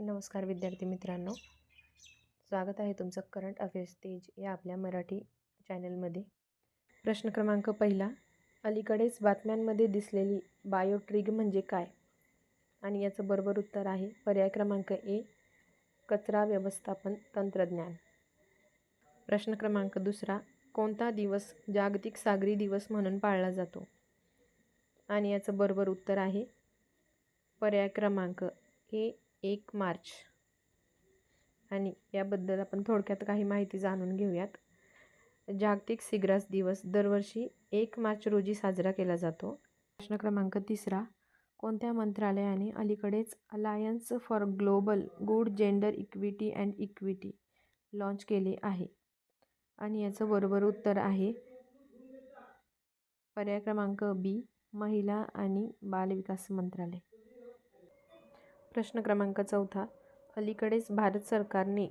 नमस्कार विद्यार्थी मित्रांनो, स्वागत आहे तुमचं करंट अफेअर्स तेज या आपल्या मराठी चॅनलमध्ये। प्रश्न क्रमांक पहिला, अलीकडेच बातम्यांमध्ये दिसलेली बायोट्रिग म्हणजे काय? आणि याचं बरोबर उत्तर आहे पर्याय क्रमांक ए, कचरा व्यवस्थापन तंत्रज्ञान। प्रश्न क्रमांक दुसरा, कोणता दिवस जागतिक सागरी दिवस म्हणून पाळला जातो? आणि याचं बरोबर उत्तर आहे पर्याय क्रमांक ए, 1 मार्च। आणि याबद्दल आपण थोडक्यात काही माहिती जाणून घेऊयात। जागतिक सीग्रास दिवस दरवर्षी 1 मार्च रोजी साजरा केला जातो। प्रश्न क्रमांक तिसरा, कोणत्या मंत्रालयाने अलीकडेच alliance for global good gender equity and equity launch केले आहे? आणि याचं बरोबर उत्तर आहे पर्याय क्रमांक बी, महिला आणि बालविकास मंत्रालय। प्रश्न क्रमांक चौथा, अलीकडेच भारत सरकारने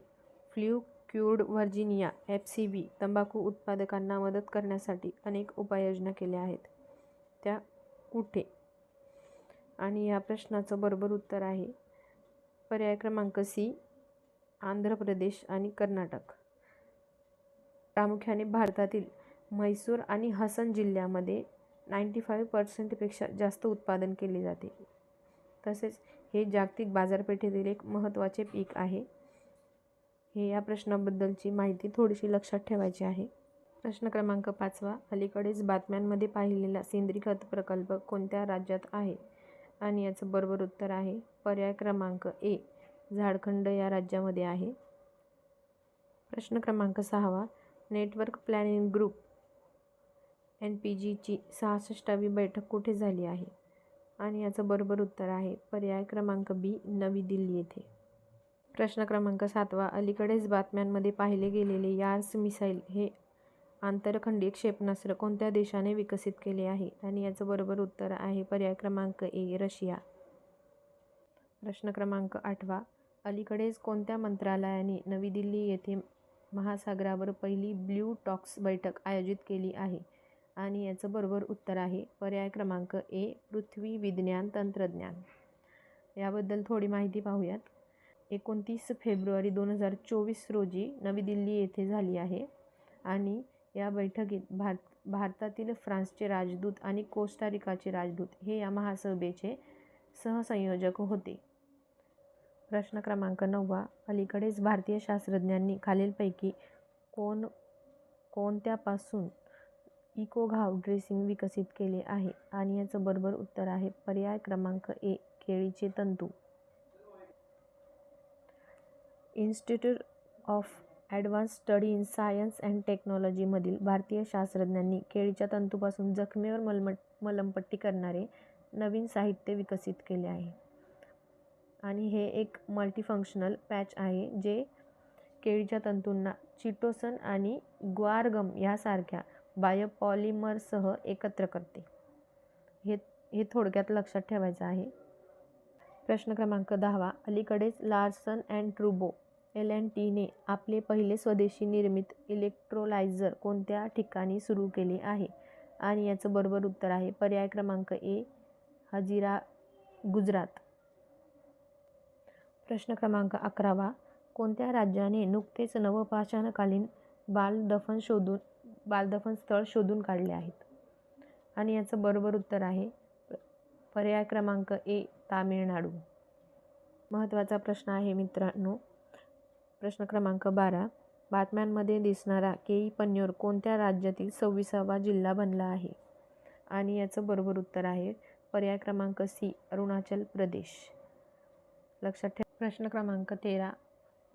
फ्ल्यू क्युर्ड व्हर्जिनिया FCV तंबाखू उत्पादकांना मदत करण्यासाठी अनेक उपाययोजना केल्या आहेत, त्या कुठे? आणि या प्रश्नाचं बरोबर उत्तर आहे पर्याय क्रमांक सी, आंध्र प्रदेश आणि कर्नाटक। प्रामुख्याने भारतातील म्हैसूर आणि हसन जिल्ह्यामध्ये 95% पेक्षा जास्त उत्पादन केले जाते। तसेच हे जागतिक बाजारपेठेतील एक महत्त्वाचे पीक आहे। हे या प्रश्नाबद्दलची माहिती थोडीशी लक्षात ठेवायची आहे। प्रश्न क्रमांक पाचवा, अलीकडेच बातम्यांमध्ये पाहिलेला सेंद्रिय खत प्रकल्प कोणत्या राज्यात आहे? आणि याचं बरोबर उत्तर आहे पर्याय क्रमांक ए, झारखंड या राज्यामध्ये आहे। प्रश्न क्रमांक सहावा, नेटवर्क प्लॅनिंग ग्रुप NPG ची 66वी बैठक कुठे झाली आहे? आणि याचं बरोबर उत्तर आहे पर्याय क्रमांक बी, नवी दिल्ली येथे। प्रश्न क्रमांक सातवा, अलीकडेच बातम्यांमध्ये पाहिले गेलेले यार्स मिसाईल हे आंतरखंडीय क्षेपणास्त्र कोणत्या देशाने विकसित केले आहे? आणि याचं बरोबर उत्तर आहे पर्याय क्रमांक ए, रशिया। प्रश्न क्रमांक आठवा, अलीकडेच कोणत्या मंत्रालयाने नवी दिल्ली येथे महासागरावर पहिली ब्ल्यू टॉक्स बैठक आयोजित केली आहे? आणि याचं बरोबर उत्तर आहे पर्याय क्रमांक ए, पृथ्वी विज्ञान तंत्रज्ञान। याबद्दल थोडी माहिती पाहूयात। 29 फेब्रुवारी 2024 रोजी नवी दिल्ली येथे झाली आहे आणि या बैठकीत भारतातील फ्रान्सचे राजदूत आणि कोस्टारिकाचे राजदूत हे या महासभेचे सहसंयोजक होते। प्रश्न क्रमांक 9, अलीकडेच भारतीय शास्त्रज्ञांनी खालीलपैकी कोणत्यापासून इको घाव ड्रेसिंग विकसित केले आहे? आणि याचं बरोबर उत्तर आहे पर्याय क्रमांक ए, केळीचे तंतू। Institute of advance study in science and technology मधील भारतीय शास्त्रज्ञांनी केळीच्या तंतूपासून जखमेवर मलमपट्टी करणारे नवीन साहित्य विकसित केले आहे। आणि हे एक मल्टीफंक्शनल पॅच आहे जे केळीच्या तंतूंना चिटोसन आणि ग्वार-गम यासारख्या बायोपॉलिमरसह एकत्र करते। हे थोडक्यात लक्षात ठेवायचं आहे। प्रश्न क्रमांक 10, अलीकडेच लार्सन अँड टुब्रो L&T ने आपले पहिले स्वदेशी निर्मित इलेक्ट्रोलायझर कोणत्या ठिकाणी सुरू केले आहे? आणि याचं बरोबर उत्तर आहे पर्याय क्रमांक ए, हजिरा, गुजरात। प्रश्न क्रमांक 11, कोणत्या राज्याने नुकतेच नवपाषाणकालीन बालदफन स्थळ शोधून काढले आहेत? आणि याचं बरोबर उत्तर आहे पर्याय क्रमांक ए, तामिळनाडू। महत्त्वाचा प्रश्न आहे मित्रांनो। प्रश्न क्रमांक 12, बातम्यांमध्ये दिसणारा केई-पन्योर कोणत्या राज्यातील 26वा जिल्हा बनला आहे? आणि याचं बरोबर उत्तर आहे पर्याय क्रमांक सी, अरुणाचल प्रदेश। लक्षात ठेवा। प्रश्न क्रमांक 13,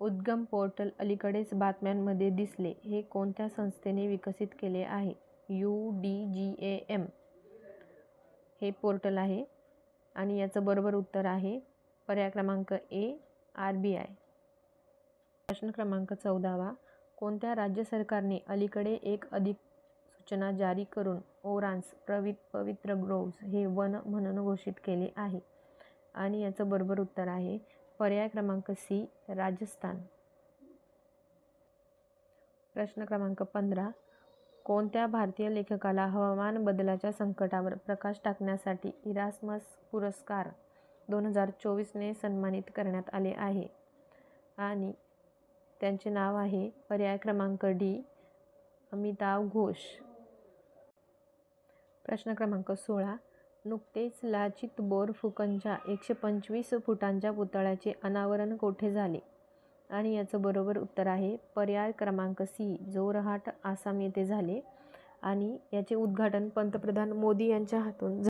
उद्गम पोर्टल अलीकडेच बातम्यांमध्ये दिसले हे कोणत्या संस्थेने विकसित केले आहे? UDGAM हे पोर्टल आहे आणि याचं बरोबर उत्तर आहे पर्याय क्रमांक ए, RBI। प्रश्न क्रमांक 14, कोणत्या राज्य सरकारने अलीकडे एक अधिसूचना जारी करून ओरांस पवित्र ग्रोव्ज हे वन म्हणून घोषित केले आहे? आणि याचं बरोबर उत्तर आहे पर्याय क्रमांक सी, राजस्थान। प्रश्न क्रमांक 15, कोणत्या भारतीय लेखकाला हवामान बदलाच्या संकटावर प्रकाश टाकण्यासाठी इरास्मस पुरस्कार 2024ने सन्मानित करण्यात आले आहे आणि त्यांचे नाव आहे पर्याय क्रमांक डी अमिताव घोष. प्रश्न क्रमांक 16. नुकतेच लाचित बोरफुकनच्या 125 फुटांच्या पुतळ्याचे अनावरण कोठे झाले? आणि याचं बरोबर उत्तर आहे पर्याय क्रमांक सी जोरहाट आसाम येथे झाले आणि याचे उद्घाटन पंतप्रधान मोदी यांच्या हातून झाले.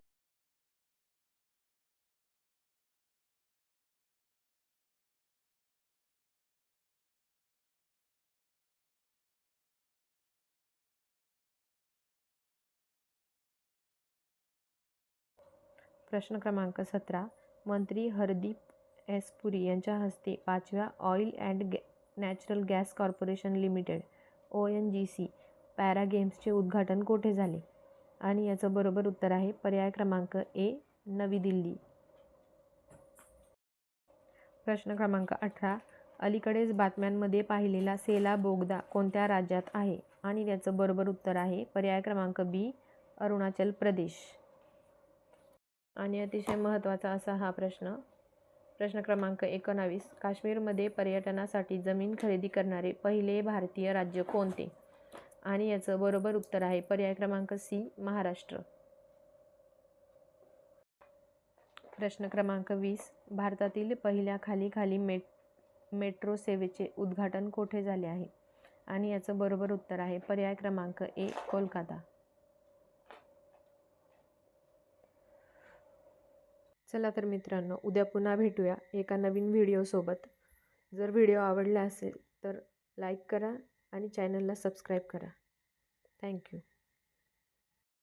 प्रश्न क्रमांक 17. मंत्री हरदीप एस पुरी यांच्या हस्ते 5व्या oil and natural gas corporation limited ONGC para गेम्सचे उद्घाटन कोठे झाले? आणि याचं बरोबर उत्तर आहे पर्याय क्रमांक ए नवी दिल्ली. प्रश्न क्रमांक 18. अलीकडेच बातम्यांमध्ये पाहिलेला सेला बोगदा कोणत्या राज्यात आहे? आणि त्याचं बरोबर उत्तर आहे पर्याय क्रमांक बी अरुणाचल प्रदेश. आणि अतिशय महत्त्वाचा असा हा प्रश्न क्रमांक 19. काश्मीरमध्ये पर्यटनासाठी जमीन खरेदी करणारे पहिले भारतीय राज्य कोणते? आणि याचं बरोबर उत्तर आहे पर्याय क्रमांक सी महाराष्ट्र. प्रश्न क्रमांक 20. भारतातील पहिल्या खाली मेट्रो सेवेचे उद्घाटन कोठे झाले आहे? आणि याचं बरोबर उत्तर आहे पर्याय क्रमांक ए कोलकाता. चला तर मित्रांनो, उद्या पुन्हा भेटूया एका नवीन व्हिडिओसोबत. जर व्हिडिओ आवडला असेल तर लाईक करा आणि चॅनलला सबस्क्राईब करा. थँक्यू.